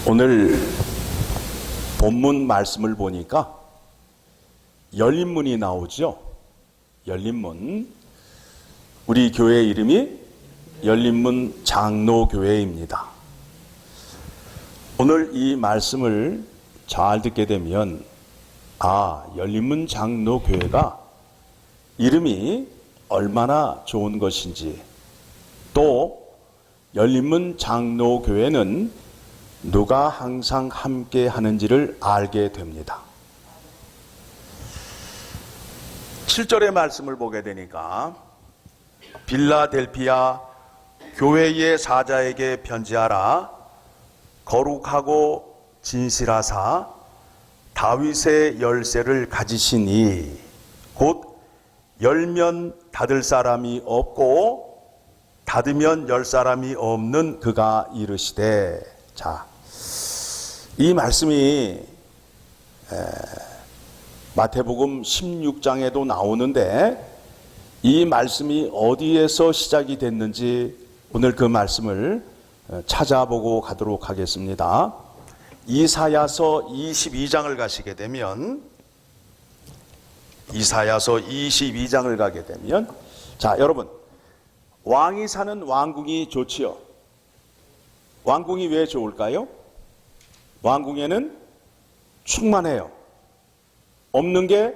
오늘 본문 말씀을 보니까 열린문이 나오죠. 열린문. 우리 교회 이름이 열린문 장로교회입니다. 오늘 이 말씀을 잘 듣게 되면 열린문 장로교회가 이름이 얼마나 좋은 것인지, 또 열린문 장로교회는 누가 항상 함께 하는지를 알게 됩니다. 7절의 말씀을 보게 되니까 빌라델피아 교회의 사자에게 편지하라. 거룩하고 진실하사 다윗의 열쇠를 가지시니 곧 열면 닫을 사람이 없고 닫으면 열 사람이 없는 그가 이르시되. 이 말씀이 마태복음 16장에도 나오는데, 이 말씀이 어디에서 시작이 됐는지 오늘 그 말씀을 찾아보고 가도록 하겠습니다. 이사야서 22장을 가시게 되면, 이사야서 22장을 가게 되면, 여러분, 왕이 사는 왕궁이 좋지요. 왕궁이 왜 좋을까요? 왕궁에는 충만해요. 없는 게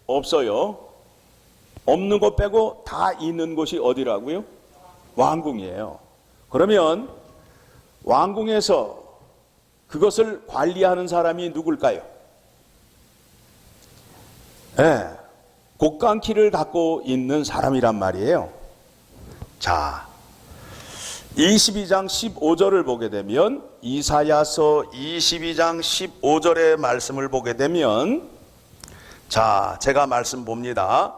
없어요. 없는 것 빼고 다 있는 곳이 어디라고요? 왕궁이에요. 그러면 왕궁에서 그것을 관리하는 사람이 누굴까요? 곡간키를 갖고 있는 사람이란 말이에요. 22장 15절을 보게 되면, 이사야서 22장 15절의 말씀을 보게 되면, 제가 말씀 봅니다.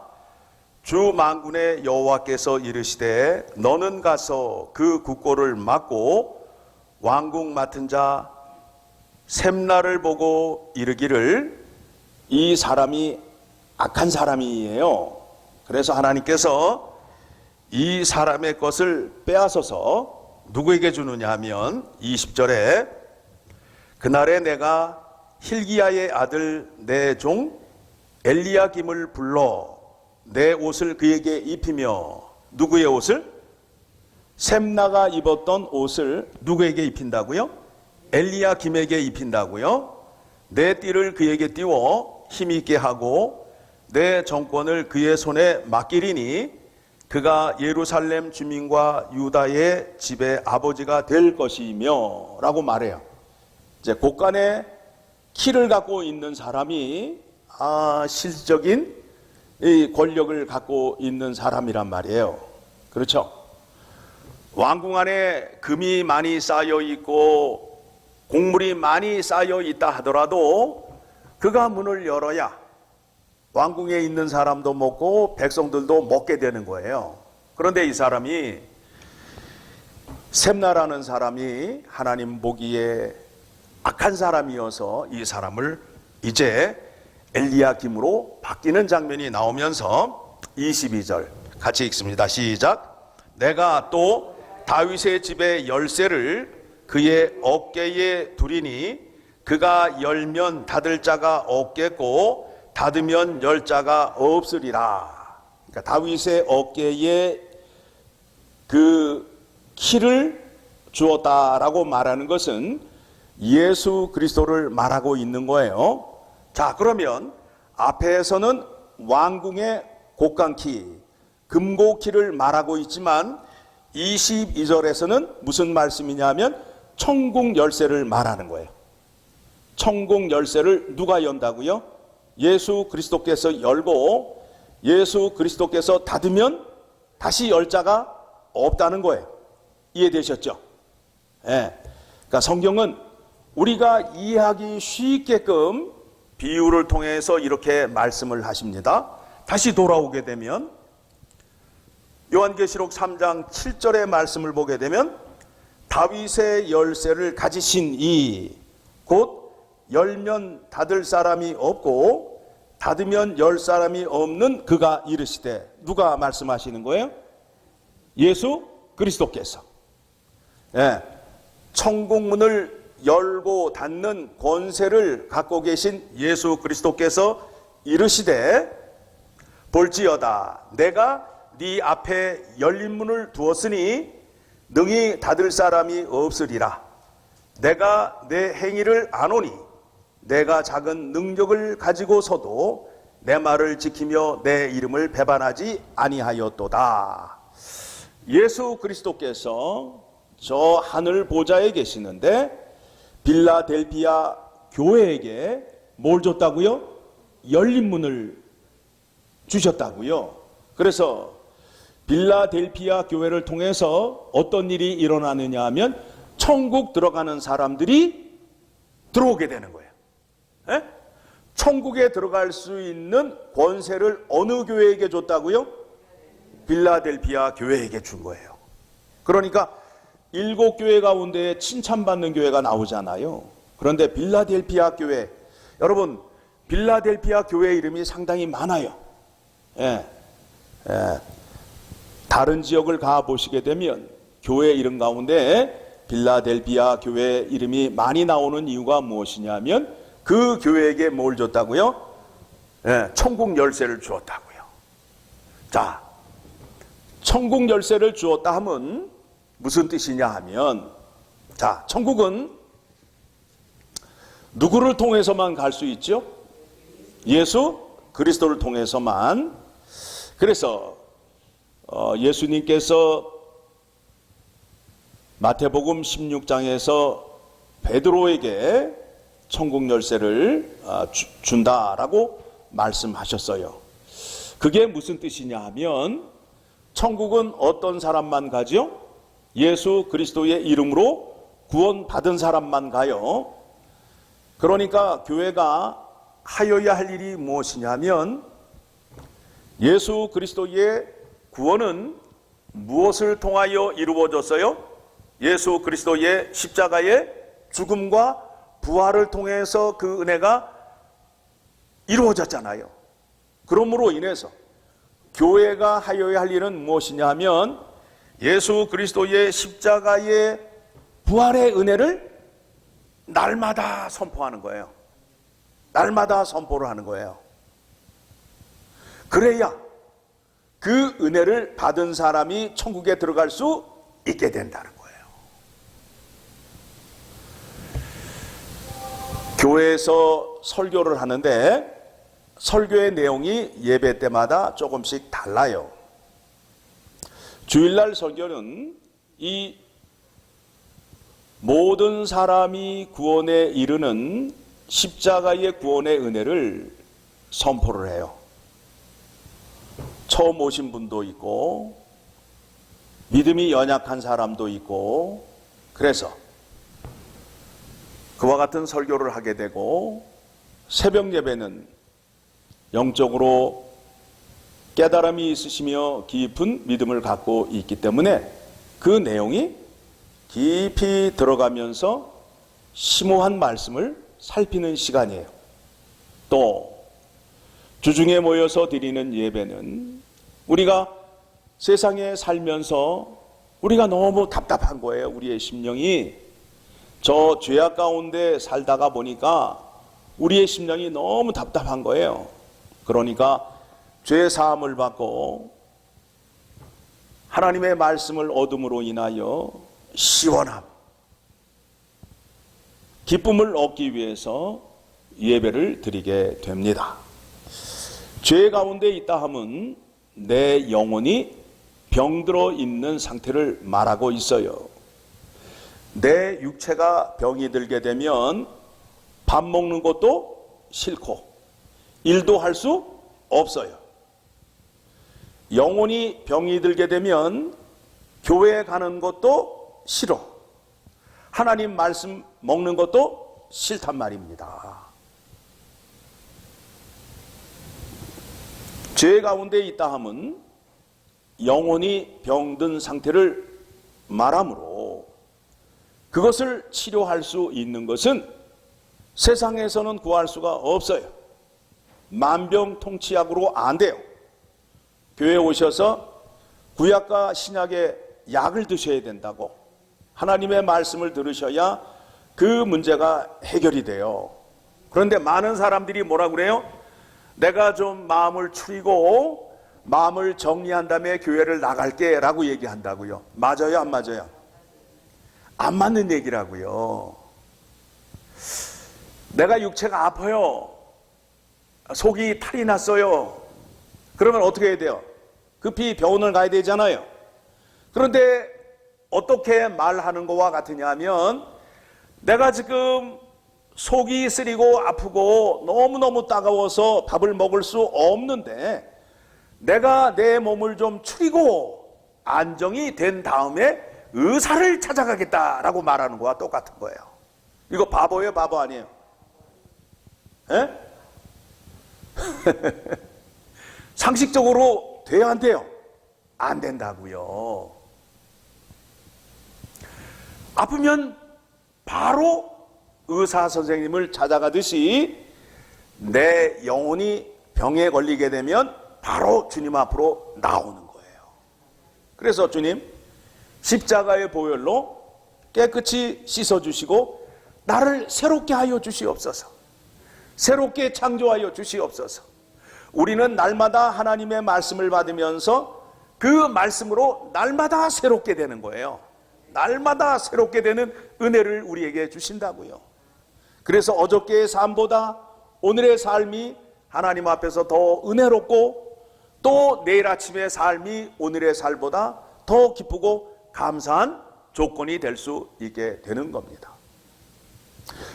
주 만군의 여호와께서 이르시되 너는 가서 그 국고를 막고 왕궁 맡은 자 셈나를 보고 이르기를, 이 사람이 악한 사람이에요. 그래서 하나님께서 이 사람의 것을 빼앗아서 누구에게 주느냐 하면 20절에 그날에 내가 힐기야의 아들 내 종 엘리야김을 불러 내 옷을 그에게 입히며, 누구의 옷을? 셈나가 입었던 옷을 누구에게 입힌다고요? 엘리야김에게 입힌다고요? 내 띠를 그에게 띄워 힘있게 하고 내 정권을 그의 손에 맡기리니 그가 예루살렘 주민과 유다의 집의 아버지가 될 것이며 라고 말해요. 이제 곳간에 키를 갖고 있는 사람이 실질적인 이 권력을 갖고 있는 사람이란 말이에요. 그렇죠? 왕궁 안에 금이 많이 쌓여 있고 곡물이 많이 쌓여 있다 하더라도 그가 문을 열어야 왕궁에 있는 사람도 먹고 백성들도 먹게 되는 거예요. 그런데 이 사람이, 셈나라는 사람이 하나님 보기에 악한 사람이어서 이 사람을 이제 엘리야김으로 바뀌는 장면이 나오면서 22절 같이 읽습니다. 시작. 내가 또 다윗의 집의 열쇠를 그의 어깨에 두리니 그가 열면 닫을 자가 없겠고 닫으면 열 자가 없으리라. 그러니까 다윗의 어깨에 그 키를 주었다라고 말하는 것은 예수 그리스도를 말하고 있는 거예요. 그러면 앞에서는 왕궁의 곡간키, 금고키를 말하고 있지만 22절에서는 무슨 말씀이냐면 천국 열쇠를 말하는 거예요. 천국 열쇠를 누가 연다고요? 예수 그리스도께서 열고 예수 그리스도께서 닫으면 다시 열 자가 없다는 거예요. 이해되셨죠? 그러니까 성경은 우리가 이해하기 쉽게끔 비유를 통해서 이렇게 말씀을 하십니다. 다시 돌아오게 되면 요한계시록 3장 7절의 말씀을 보게 되면 다윗의 열쇠를 가지신 이 곧 열면 닫을 사람이 없고 닫으면 열 사람이 없는 그가 이르시되. 누가 말씀하시는 거예요? 예수 그리스도께서. 천국문을 열고 닫는 권세를 갖고 계신 예수 그리스도께서 이르시되 볼지어다 내가 네 앞에 열린 문을 두었으니 능히 닫을 사람이 없으리라. 내가 내 행위를 아노니 내가 작은 능력을 가지고서도 내 말을 지키며 내 이름을 배반하지 아니하였도다. 예수 그리스도께서 저 하늘 보좌에 계시는데 빌라델피아 교회에게 뭘 줬다고요? 열린 문을 주셨다고요. 그래서 빌라델피아 교회를 통해서 어떤 일이 일어나느냐 하면 천국 들어가는 사람들이 들어오게 되는 거예요. 에? 천국에 들어갈 수 있는 권세를 어느 교회에게 줬다고요? 빌라델피아 교회에게 준 거예요. 그러니까 7교회 가운데 칭찬받는 교회가 나오잖아요. 그런데 빌라델피아 교회, 여러분 빌라델피아 교회 이름이 상당히 많아요. 다른 지역을 가보시게 되면 교회 이름 가운데 빌라델피아 교회 이름이 많이 나오는 이유가 무엇이냐면 그 교회에게 뭘 줬다고요? 천국 열쇠를 주었다고요. 자, 천국 열쇠를 주었다 하면 무슨 뜻이냐 하면, 자, 천국은 누구를 통해서만 갈 수 있죠? 예수 그리스도를 통해서만. 그래서 예수님께서 마태복음 16장에서 베드로에게 천국 열쇠를 준다라고 말씀하셨어요. 그게 무슨 뜻이냐 하면 천국은 어떤 사람만 가죠? 예수 그리스도의 이름으로 구원받은 사람만 가요. 그러니까 교회가 하여야 할 일이 무엇이냐면 예수 그리스도의 구원은 무엇을 통하여 이루어졌어요? 예수 그리스도의 십자가의 죽음과 부활을 통해서 그 은혜가 이루어졌잖아요. 그러므로 인해서 교회가 하여야 할 일은 무엇이냐 하면 예수 그리스도의 십자가의 부활의 은혜를 날마다 선포하는 거예요. 날마다 선포를 하는 거예요. 그래야 그 은혜를 받은 사람이 천국에 들어갈 수 있게 된다는 거예요. 교회에서 설교를 하는데 설교의 내용이 예배 때마다 조금씩 달라요. 주일날 설교는 이 모든 사람이 구원에 이르는 십자가의 구원의 은혜를 선포를 해요. 처음 오신 분도 있고 믿음이 연약한 사람도 있고, 그래서 그와 같은 설교를 하게 되고, 새벽 예배는 영적으로 깨달음이 있으시며 깊은 믿음을 갖고 있기 때문에 그 내용이 깊이 들어가면서 심오한 말씀을 살피는 시간이에요. 또 주중에 모여서 드리는 예배는 우리가 세상에 살면서 우리가 너무 답답한 거예요. 우리의 심령이 저 죄악 가운데 살다가 보니까 우리의 심령이 너무 답답한 거예요. 그러니까 죄 사함을 받고 하나님의 말씀을 얻음으로 인하여 시원함, 기쁨을 얻기 위해서 예배를 드리게 됩니다. 죄 가운데 있다 하면 내 영혼이 병들어 있는 상태를 말하고 있어요. 내 육체가 병이 들게 되면 밥 먹는 것도 싫고 일도 할 수 없어요. 영혼이 병이 들게 되면 교회에 가는 것도 싫어. 하나님 말씀 먹는 것도 싫단 말입니다. 죄 가운데 있다 하면 영혼이 병든 상태를 말하므로 그것을 치료할 수 있는 것은 세상에서는 구할 수가 없어요. 만병통치약으로 안 돼요. 교회에 오셔서 구약과 신약의 약을 드셔야 된다고, 하나님의 말씀을 들으셔야 그 문제가 해결이 돼요. 그런데 많은 사람들이 뭐라 그래요? 내가 좀 마음을 추리고 마음을 정리한 다음에 교회를 나갈게 라고 얘기한다고요. 맞아요, 안 맞아요? 안 맞는 얘기라고요. 내가 육체가 아파요. 속이 탈이 났어요. 그러면 어떻게 해야 돼요? 급히 병원을 가야 되잖아요. 그런데 어떻게 말하는 것과 같으냐 하면, 내가 지금 속이 쓰리고 아프고 너무너무 따가워서 밥을 먹을 수 없는데 내가 내 몸을 좀 추리고 안정이 된 다음에 의사를 찾아가겠다라고 말하는 거와 똑같은 거예요. 이거 바보예요, 바보 아니에요? 에? 상식적으로 돼야 안 돼요? 안 된다고요. 아프면 바로 의사 선생님을 찾아가듯이 내 영혼이 병에 걸리게 되면 바로 주님 앞으로 나오는 거예요. 그래서 주님, 십자가의 보혈로 깨끗이 씻어주시고 나를 새롭게 하여 주시옵소서. 새롭게 창조하여 주시옵소서. 우리는 날마다 하나님의 말씀을 받으면서 그 말씀으로 날마다 새롭게 되는 거예요. 날마다 새롭게 되는 은혜를 우리에게 주신다고요. 그래서 어저께의 삶보다 오늘의 삶이 하나님 앞에서 더 은혜롭고, 또 내일 아침의 삶이 오늘의 삶보다 더 기쁘고 감사한 조건이 될 수 있게 되는 겁니다.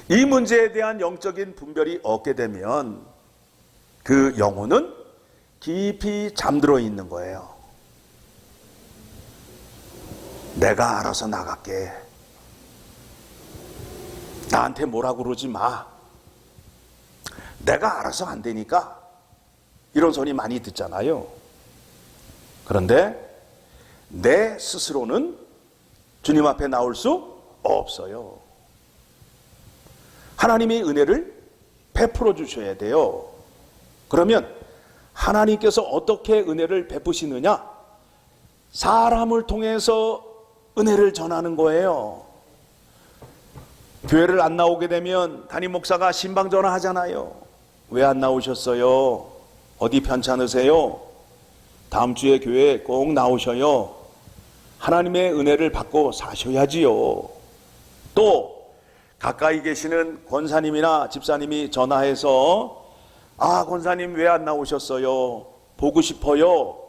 이 문제에 대한 영적인 분별이 없게 되면 그 영혼은 깊이 잠들어 있는 거예요. 내가 알아서 나갈게. 나한테 뭐라 그러지 마. 내가 알아서 안 되니까. 이런 소리 많이 듣잖아요. 그런데 내 스스로는 주님 앞에 나올 수 없어요. 하나님의 은혜를 베풀어 주셔야 돼요. 그러면 하나님께서 어떻게 은혜를 베푸시느냐? 사람을 통해서 은혜를 전하는 거예요. 교회를 안 나오게 되면 담임 목사가 신방 전화하잖아요. 왜 안 나오셨어요? 어디 편찮으세요? 다음 주에 교회 꼭 나오셔요. 하나님의 은혜를 받고 사셔야지요. 또 가까이 계시는 권사님이나 집사님이 전화해서, 아, 권사님 왜 안 나오셨어요? 보고 싶어요.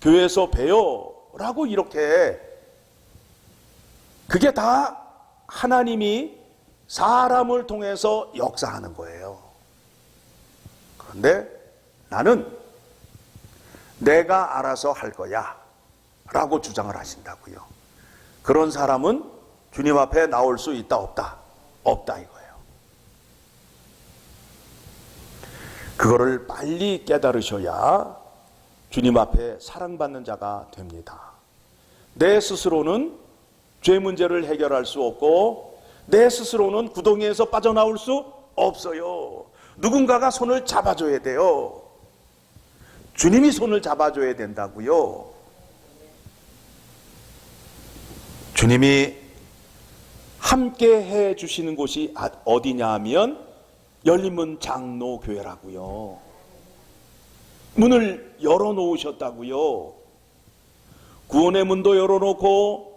교회에서 봬요. 라고 이렇게, 그게 다 하나님이 사람을 통해서 역사하는 거예요. 그런데 나는 내가 알아서 할 거야 라고 주장을 하신다고요. 그런 사람은 주님 앞에 나올 수 있다 없다? 없다 이거예요. 그거를 빨리 깨달으셔야 주님 앞에 사랑받는 자가 됩니다. 내 스스로는 죄 문제를 해결할 수 없고 내 스스로는 구덩이에서 빠져나올 수 없어요. 누군가가 손을 잡아줘야 돼요. 주님이 손을 잡아줘야 된다고요. 주님이 함께 해 주시는 곳이 어디냐 하면 열린문 장로교회라고요. 문을 열어놓으셨다고요. 구원의 문도 열어놓고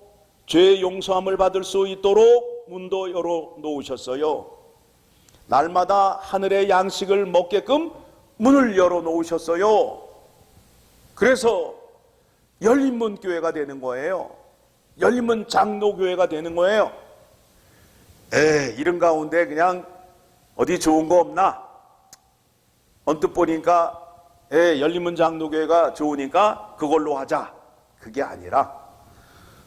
죄 용서함을 받을 수 있도록 문도 열어놓으셨어요. 날마다 하늘의 양식을 먹게끔 문을 열어놓으셨어요. 그래서 열린문 교회가 되는 거예요. 열린문 장로교회가 되는 거예요. 이런 가운데 그냥 어디 좋은 거 없나? 언뜻 보니까 열린문 장로교회가 좋으니까 그걸로 하자. 그게 아니라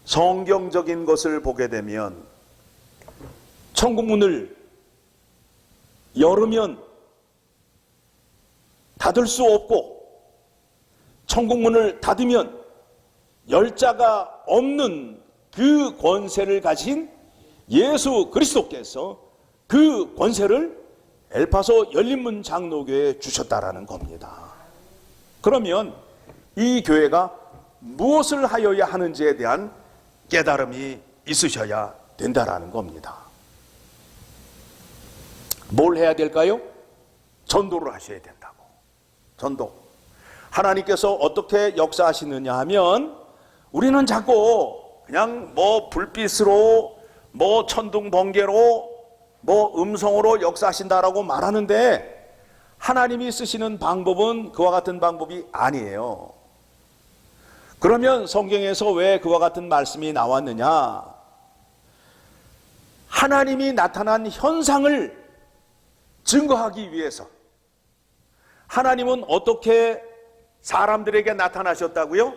성경적인 것을 보게 되면 천국문을 열으면 닫을 수 없고 천국문을 닫으면 열 자가 없는 그 권세를 가진 예수 그리스도께서 그 권세를 엘파소 열린문 장로교회에 주셨다라는 겁니다. 그러면 이 교회가 무엇을 하여야 하는지에 대한 깨달음이 있으셔야 된다라는 겁니다. 뭘 해야 될까요? 전도를 하셔야 된다고. 전도. 하나님께서 어떻게 역사하시느냐 하면 우리는 자꾸 그냥 뭐 불빛으로 뭐 천둥 번개로 뭐 음성으로 역사하신다라고 말하는데 하나님이 쓰시는 방법은 그와 같은 방법이 아니에요. 그러면 성경에서 왜 그와 같은 말씀이 나왔느냐? 하나님이 나타난 현상을 증거하기 위해서. 하나님은 어떻게 사람들에게 나타나셨다고요?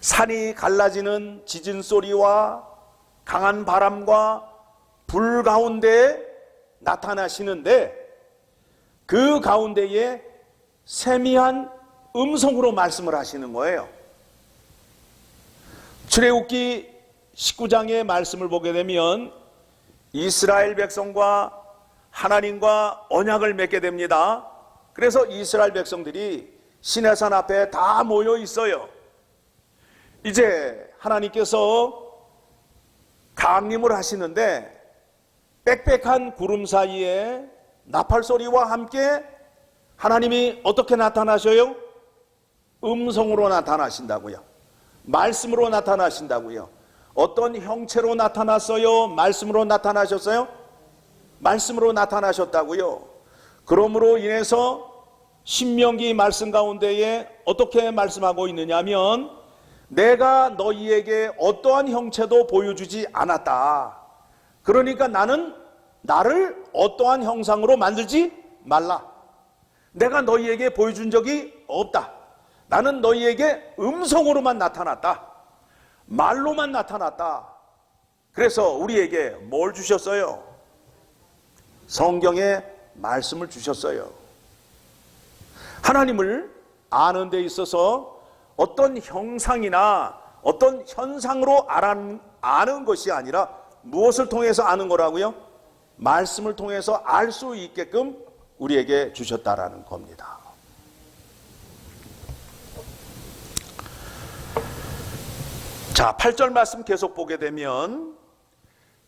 산이 갈라지는 지진 소리와 강한 바람과 불 가운데 나타나시는데 그 가운데에 세미한 음성으로 말씀을 하시는 거예요. 출애굽기 19장의 말씀을 보게 되면 이스라엘 백성과 하나님과 언약을 맺게 됩니다. 그래서 이스라엘 백성들이 시내산 앞에 다 모여 있어요. 이제 하나님께서 강림을 하시는데 빽빽한 구름 사이에 나팔 소리와 함께 하나님이 어떻게 나타나셔요? 음성으로 나타나신다고요. 말씀으로 나타나신다고요. 어떤 형체로 나타났어요? 말씀으로 나타나셨어요? 말씀으로 나타나셨다고요. 그러므로 인해서 신명기 말씀 가운데에 어떻게 말씀하고 있느냐면 내가 너희에게 어떠한 형체도 보여주지 않았다. 그러니까 나를 어떠한 형상으로 만들지 말라. 내가 너희에게 보여준 적이 없다. 나는 너희에게 음성으로만 나타났다. 말로만 나타났다. 그래서 우리에게 뭘 주셨어요? 성경의 말씀을 주셨어요. 하나님을 아는 데 있어서 어떤 형상이나 어떤 현상으로 아는 것이 아니라 무엇을 통해서 아는 거라고요? 말씀을 통해서 알 수 있게끔 우리에게 주셨다라는 겁니다. 자, 8절 말씀 계속 보게 되면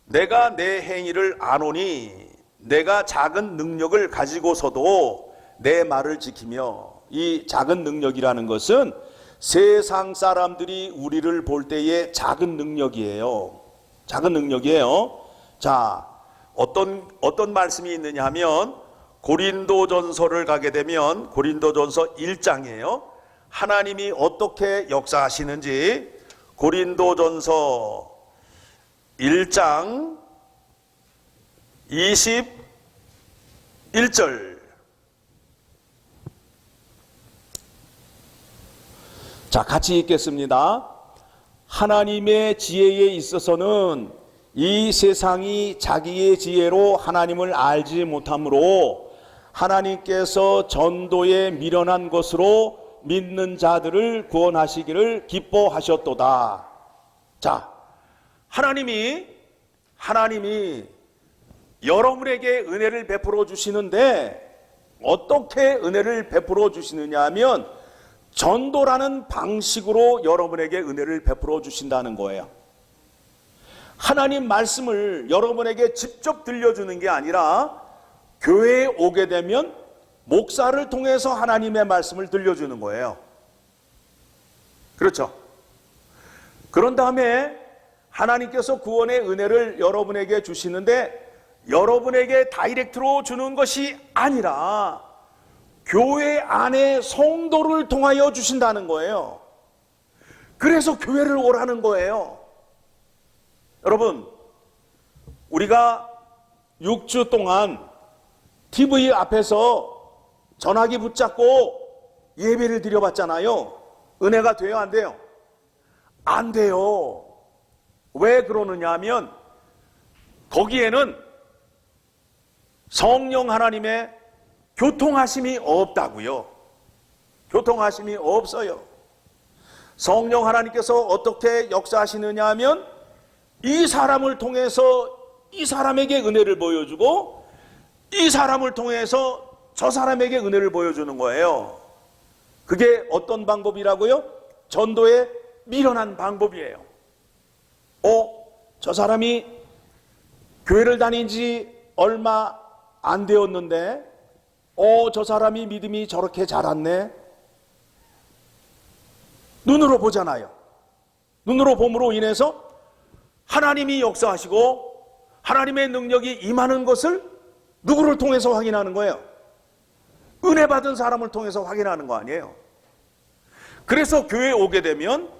내가 내 행위를 아노니 내가 작은 능력을 가지고서도 내 말을 지키며, 이 작은 능력이라는 것은 세상 사람들이 우리를 볼 때의 작은 능력이에요. 작은 능력이에요. 자, 어떤 말씀이 있느냐 하면 고린도전서를 가게 되면 고린도전서 1장이에요. 하나님이 어떻게 역사하시는지 고린도전서 1장 21절. 자, 같이 읽겠습니다. 하나님의 지혜에 있어서는 이 세상이 자기의 지혜로 하나님을 알지 못하므로 하나님께서 전도에 미련한 것으로 믿는 자들을 구원하시기를 기뻐하셨도다. 자, 하나님이 여러분에게 은혜를 베풀어 주시는데 어떻게 은혜를 베풀어 주시느냐 하면 전도라는 방식으로 여러분에게 은혜를 베풀어 주신다는 거예요. 하나님 말씀을 여러분에게 직접 들려주는 게 아니라 교회에 오게 되면 목사를 통해서 하나님의 말씀을 들려주는 거예요. 그렇죠? 그런 다음에 하나님께서 구원의 은혜를 여러분에게 주시는데 여러분에게 다이렉트로 주는 것이 아니라 교회 안에 성도를 통하여 주신다는 거예요. 그래서 교회를 오라는 거예요. 여러분, 우리가 6주 동안 TV 앞에서 전화기 붙잡고 예배를 드려봤잖아요. 은혜가 돼요, 안 돼요? 안 돼요. 왜 그러느냐 하면 거기에는 성령 하나님의 교통하심이 없다고요. 교통하심이 없어요. 성령 하나님께서 어떻게 역사하시느냐 하면 이 사람을 통해서 이 사람에게 은혜를 보여주고 이 사람을 통해서 저 사람에게 은혜를 보여주는 거예요. 그게 어떤 방법이라고요? 전도의 미련한 방법이에요. 저 사람이 교회를 다닌 지 얼마 안 되었는데 저 사람이 믿음이 저렇게 자랐네. 눈으로 보잖아요. 눈으로 봄으로 인해서 하나님이 역사하시고 하나님의 능력이 임하는 것을 누구를 통해서 확인하는 거예요? 은혜 받은 사람을 통해서 확인하는 거 아니에요. 그래서 교회에 오게 되면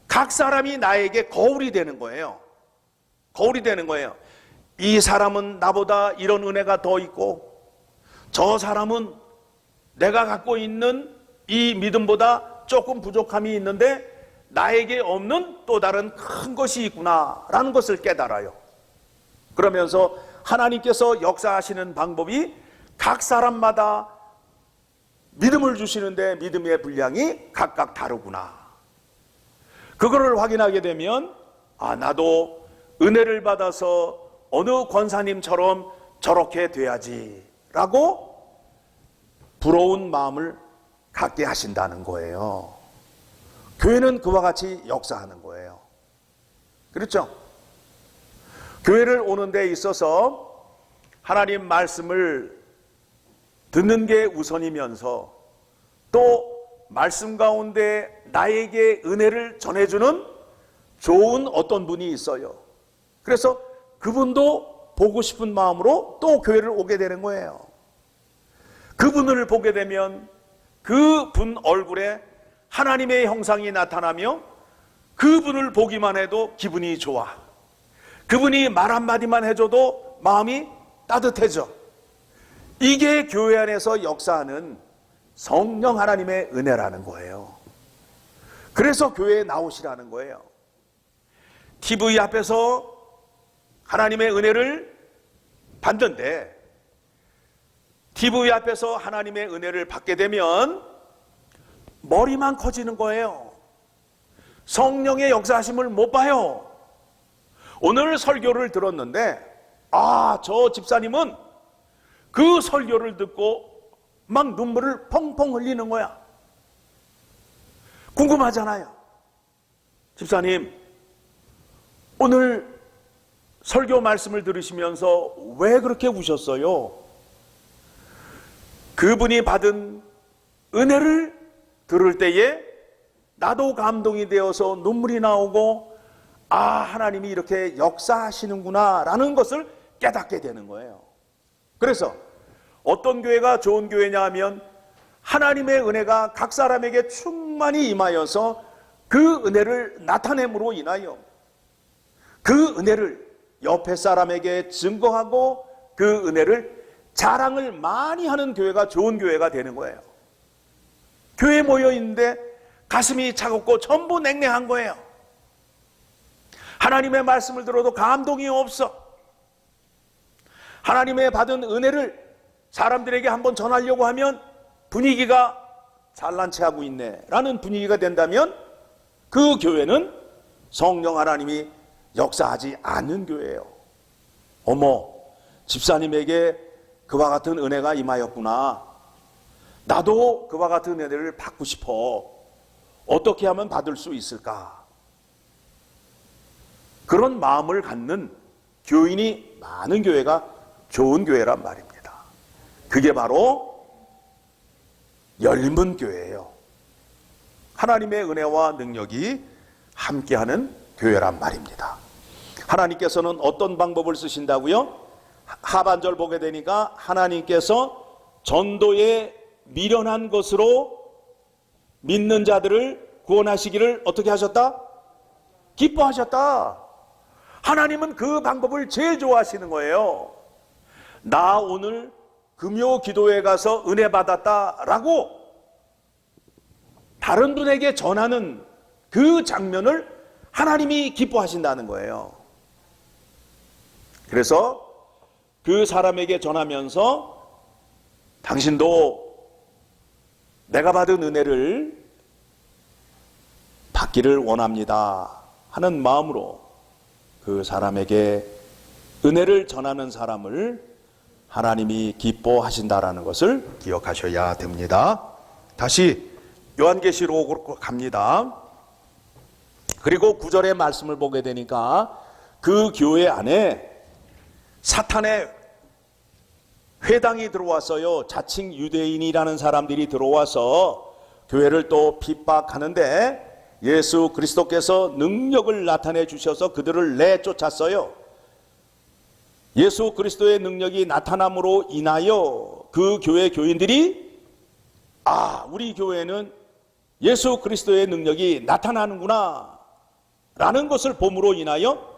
각 사람이 나에게 거울이 되는 거예요. 거울이 되는 거예요. 이 사람은 나보다 이런 은혜가 더 있고 저 사람은 내가 갖고 있는 이 믿음보다 조금 부족함이 있는데 나에게 없는 또 다른 큰 것이 있구나라는 것을 깨달아요. 그러면서 하나님께서 역사하시는 방법이 각 사람마다 믿음을 주시는데 믿음의 분량이 각각 다르구나. 그거를 확인하게 되면 나도 은혜를 받아서 어느 권사님처럼 저렇게 돼야지 라고 부러운 마음을 갖게 하신다는 거예요. 교회는 그와 같이 역사하는 거예요. 그렇죠? 교회를 오는 데 있어서 하나님 말씀을 듣는 게 우선이면서 또 말씀 가운데 나에게 은혜를 전해주는 좋은 어떤 분이 있어요. 그래서 그분도 보고 싶은 마음으로 또 교회를 오게 되는 거예요. 그분을 보게 되면 그분 얼굴에 하나님의 형상이 나타나며 그분을 보기만 해도 기분이 좋아. 그분이 말 한마디만 해줘도 마음이 따뜻해져. 이게 교회 안에서 역사하는 성령 하나님의 은혜라는 거예요. 그래서 교회에 나오시라는 거예요. TV 앞에서 하나님의 은혜를 받는데 TV 앞에서 하나님의 은혜를 받게 되면 머리만 커지는 거예요. 성령의 역사하심을 못 봐요. 오늘 설교를 들었는데 저 집사님은 그 설교를 듣고 막 눈물을 펑펑 흘리는 거야. 궁금하잖아요. 집사님, 오늘 설교 말씀을 들으시면서 왜 그렇게 우셨어요? 그분이 받은 은혜를 들을 때에 나도 감동이 되어서 눈물이 나오고 하나님이 이렇게 역사하시는구나 라는 것을 깨닫게 되는 거예요. 그래서 어떤 교회가 좋은 교회냐 하면 하나님의 은혜가 각 사람에게 충만히 임하여서 그 은혜를 나타냄으로 인하여 그 은혜를 옆에 사람에게 증거하고 그 은혜를 자랑을 많이 하는 교회가 좋은 교회가 되는 거예요. 교회에 모여 있는데 가슴이 차갑고 전부 냉랭한 거예요. 하나님의 말씀을 들어도 감동이 없어. 하나님의 받은 은혜를 사람들에게 한번 전하려고 하면 분위기가 잘난 체 하고 있네 라는 분위기가 된다면 그 교회는 성령 하나님이 역사하지 않는 교회예요. 어머, 집사님에게 그와 같은 은혜가 임하였구나. 나도 그와 같은 은혜를 받고 싶어. 어떻게 하면 받을 수 있을까? 그런 마음을 갖는 교인이 많은 교회가 좋은 교회란 말입니다. 그게 바로 열린 교회예요. 하나님의 은혜와 능력이 함께하는 교회란 말입니다. 하나님께서는 어떤 방법을 쓰신다고요? 하반절 보게 되니까 하나님께서 전도에 미련한 것으로 믿는 자들을 구원하시기를 어떻게 하셨다? 기뻐하셨다. 하나님은 그 방법을 제일 좋아하시는 거예요. 나 오늘 금요 기도회 가서 은혜 받았다라고 다른 분에게 전하는 그 장면을 하나님이 기뻐하신다는 거예요. 그래서 그 사람에게 전하면서 당신도 내가 받은 은혜를 받기를 원합니다 하는 마음으로 그 사람에게 은혜를 전하는 사람을 하나님이 기뻐하신다라는 것을 기억하셔야 됩니다. 다시 요한계시록으로 갑니다. 그리고 9절의 말씀을 보게 되니까 그 교회 안에 사탄의 회당이 들어왔어요. 자칭 유대인이라는 사람들이 들어와서 교회를 또 핍박하는데 예수 그리스도께서 능력을 나타내 주셔서 그들을 내쫓았어요. 예수 그리스도의 능력이 나타남으로 인하여 그 교회 교인들이 우리 교회는 예수 그리스도의 능력이 나타나는구나 라는 것을 봄으로 인하여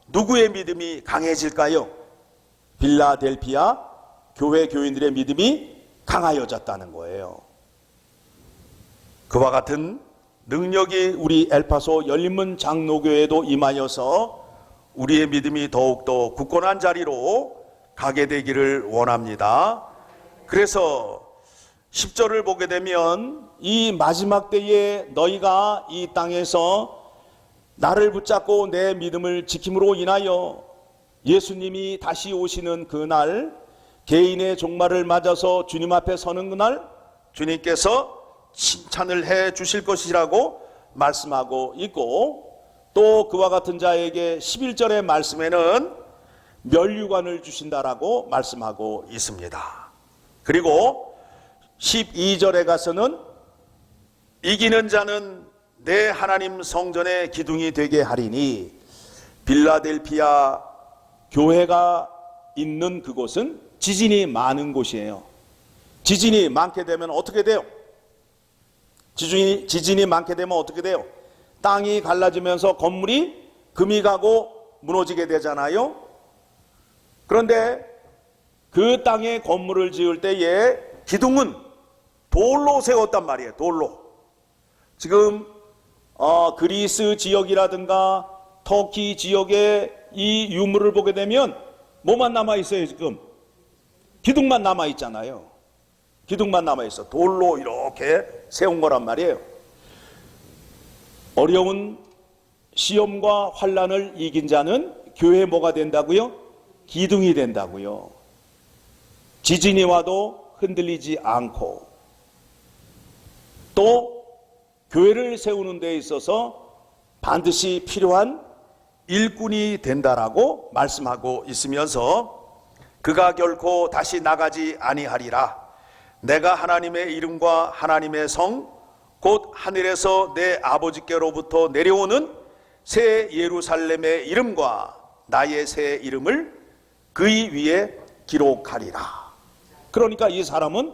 누구의 믿음이 강해질까요? 빌라델피아 교회 교인들의 믿음이 강하여졌다는 거예요. 그와 같은 능력이 우리 엘파소 열린문 장로교회에도 임하여서 우리의 믿음이 더욱더 굳건한 자리로 가게 되기를 원합니다. 그래서 10절을 보게 되면 이 마지막 때에 너희가 이 땅에서 나를 붙잡고 내 믿음을 지킴으로 인하여 예수님이 다시 오시는 그날, 개인의 종말을 맞아서 주님 앞에 서는 그날 주님께서 칭찬을 해 주실 것이라고 말씀하고 있고, 또 그와 같은 자에게 11절의 말씀에는 면류관을 주신다라고 말씀하고 있습니다. 그리고 12절에 가서는 이기는 자는 내 하나님 성전의 기둥이 되게 하리니, 빌라델피아 교회가 있는 그곳은 지진이 많은 곳이에요. 지진이 많게 되면 어떻게 돼요? 지진이 많게 되면 어떻게 돼요? 땅이 갈라지면서 건물이 금이 가고 무너지게 되잖아요. 그런데 그 땅에 건물을 지을 때에 기둥은 돌로 세웠단 말이에요. 돌로. 지금 그리스 지역이라든가 터키 지역의 이 유물을 보게 되면 뭐만 남아있어요? 지금 기둥만 남아있잖아요. 기둥만 남아있어. 돌로 이렇게 세운 거란 말이에요. 어려운 시험과 환난을 이긴 자는 교회에 뭐가 된다고요? 기둥이 된다고요. 지진이 와도 흔들리지 않고, 또 교회를 세우는 데 있어서 반드시 필요한 일꾼이 된다라고 말씀하고 있으면서, 그가 결코 다시 나가지 아니하리라. 내가 하나님의 이름과 하나님의 성 곧 하늘에서 내 아버지께로부터 내려오는 새 예루살렘의 이름과 나의 새 이름을 그의 위에 기록하리라. 그러니까 이 사람은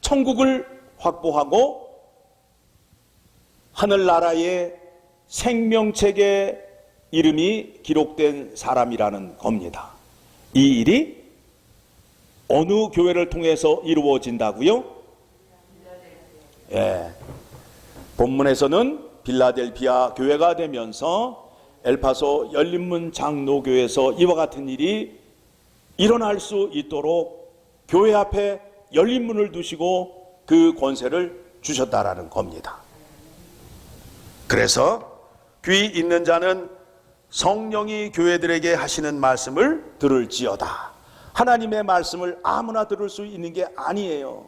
천국을 확보하고 하늘나라의 생명책에 이름이 기록된 사람이라는 겁니다. 이 일이 어느 교회를 통해서 이루어진다고요? 예. 본문에서는 빌라델피아 교회가 되면서 엘파소 열린문 장로교회에서 이와 같은 일이 일어날 수 있도록 교회 앞에 열린 문을 두시고 그 권세를 주셨다라는 겁니다. 그래서 귀 있는 자는 성령이 교회들에게 하시는 말씀을 들을지어다. 하나님의 말씀을 아무나 들을 수 있는 게 아니에요.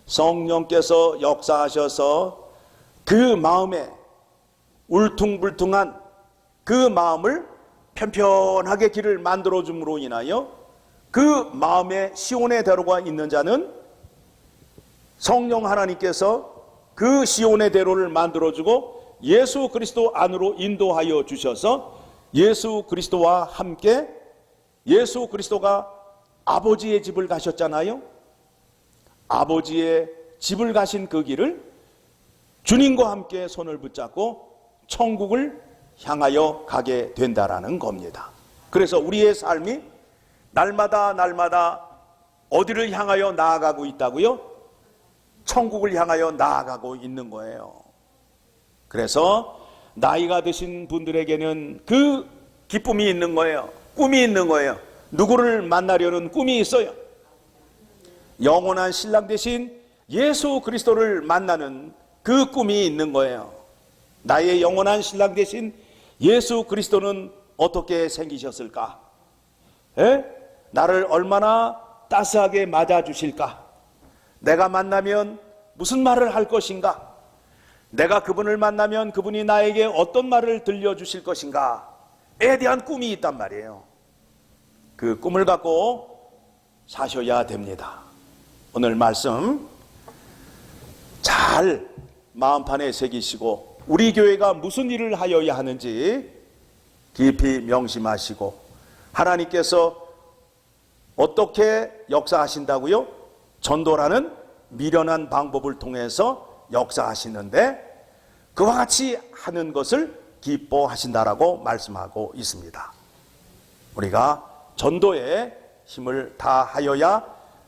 성령께서 역사하셔서 그 마음에 울퉁불퉁한 그 마음을 편편하게 길을 만들어줌으로 인하여 그 마음에 시온의 대로가 있는 자는 성령 하나님께서 그 시온의 대로를 만들어주고 예수 그리스도 안으로 인도하여 주셔서 예수 그리스도와 함께, 예수 그리스도가 아버지의 집을 가셨잖아요. 아버지의 집을 가신 그 길을 주님과 함께 손을 붙잡고 천국을 향하여 가게 된다라는 겁니다. 그래서 우리의 삶이 날마다 어디를 향하여 나아가고 있다고요? 천국을 향하여 나아가고 있는 거예요. 그래서 나이가 드신 분들에게는 그 기쁨이 있는 거예요. 꿈이 있는 거예요. 누구를 만나려는 꿈이 있어요. 영원한 신랑 되신 예수 그리스도를 만나는 그 꿈이 있는 거예요. 나의 영원한 신랑 되신 예수 그리스도는 어떻게 생기셨을까? 나를 얼마나 따스하게 맞아주실까? 내가 만나면 무슨 말을 할 것인가? 내가 그분을 만나면 그분이 나에게 어떤 말을 들려주실 것인가에 대한 꿈이 있단 말이에요. 그 꿈을 갖고 사셔야 됩니다. 오늘 말씀 잘 마음판에 새기시고 우리 교회가 무슨 일을 하여야 하는지 깊이 명심하시고 하나님께서 어떻게 역사하신다고요? 전도라는 미련한 방법을 통해서 역사하시는데 그와 같이 하는 것을 기뻐하신다라고 말씀하고 있습니다. 우리가 전도에 힘을 다하여야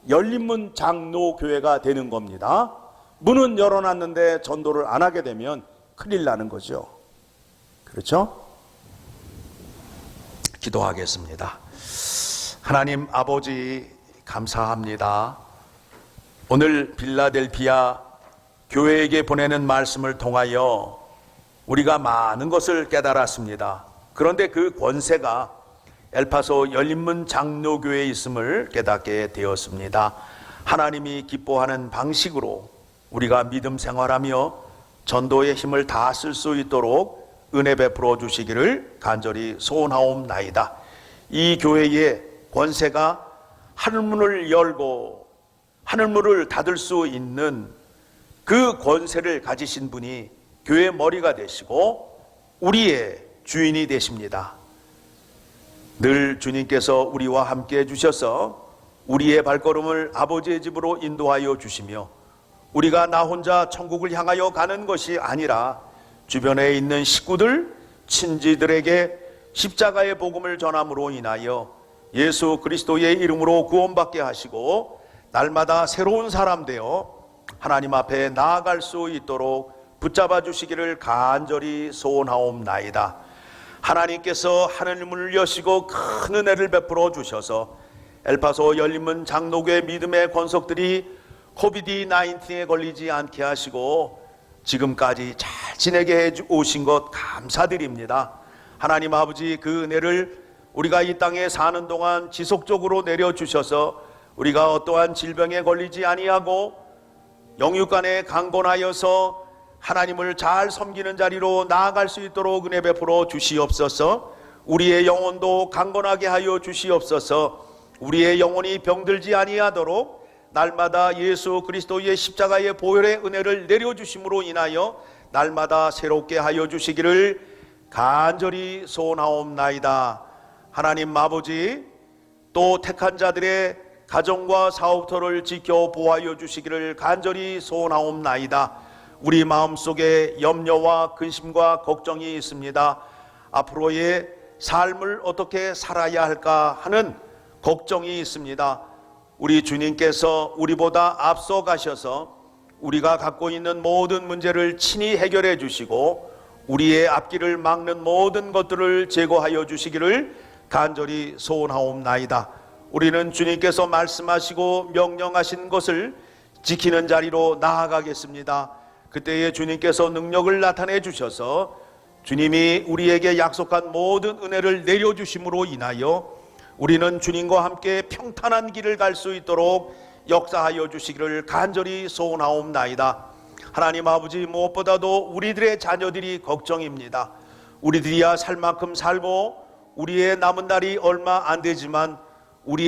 열린문 장로교회가 되는 겁니다. 문은 열어놨는데 전도를 안 하게 되면 큰일 나는 거죠. 그렇죠? 기도하겠습니다. 하나님 아버지 감사합니다. 오늘 빌라델피아 교회에게 보내는 말씀을 통하여 우리가 많은 것을 깨달았습니다. 그런데 그 권세가 엘파소 열린문 장로교회에 있음을 깨닫게 되었습니다. 하나님이 기뻐하는 방식으로 우리가 믿음 생활하며 전도의 힘을 다 쓸 수 있도록 은혜 베풀어 주시기를 간절히 소원하옵나이다. 이 교회의 권세가 하늘문을 열고 하늘문을 닫을 수 있는 그 권세를 가지신 분이 교회 머리가 되시고 우리의 주인이 되십니다. 늘 주님께서 우리와 함께 해주셔서 우리의 발걸음을 아버지의 집으로 인도하여 주시며 우리가 나 혼자 천국을 향하여 가는 것이 아니라 주변에 있는 식구들, 친지들에게 십자가의 복음을 전함으로 인하여 예수 그리스도의 이름으로 구원받게 하시고 날마다 새로운 사람 되어 하나님 앞에 나아갈 수 있도록 붙잡아 주시기를 간절히 소원하옵나이다. 하나님께서 하늘문을 여시고 큰 은혜를 베풀어 주셔서 엘파소 열린문 장로교회 믿음의 권속들이 코비드-19에 걸리지 않게 하시고 지금까지 잘 지내게 해 오신 것 감사드립니다. 하나님 아버지 그 은혜를 우리가 이 땅에 사는 동안 지속적으로 내려주셔서 우리가 어떠한 질병에 걸리지 아니하고 영육간에 강건하여서 하나님을 잘 섬기는 자리로 나아갈 수 있도록 은혜 베풀어 주시옵소서. 우리의 영혼도 강건하게 하여 주시옵소서. 우리의 영혼이 병들지 아니하도록 날마다 예수 그리스도의 십자가의 보혈의 은혜를 내려주심으로 인하여 날마다 새롭게 하여 주시기를 간절히 소원하옵나이다. 하나님 아버지 또 택한 자들의 가정과 사업터를 지켜 보호하여 주시기를 간절히 소원하옵나이다. 우리 마음속에 염려와 근심과 걱정이 있습니다. 앞으로의 삶을 어떻게 살아야 할까 하는 걱정이 있습니다. 우리 주님께서 우리보다 앞서 가셔서 우리가 갖고 있는 모든 문제를 친히 해결해 주시고 우리의 앞길을 막는 모든 것들을 제거하여 주시기를 간절히 소원하옵나이다. 우리는 주님께서 말씀하시고 명령하신 것을 지키는 자리로 나아가겠습니다. 그때에 주님께서 능력을 나타내 주셔서 주님이 우리에게 약속한 모든 은혜를 내려주심으로 인하여 우리는 주님과 함께 평탄한 길을 갈 수 있도록 역사하여 주시기를 간절히 소원하옵나이다. 하나님 아버지 무엇보다도 우리들의 자녀들이 걱정입니다. 우리들이야 살 만큼 살고 우리의 남은 날이 얼마 안 되지만 우리의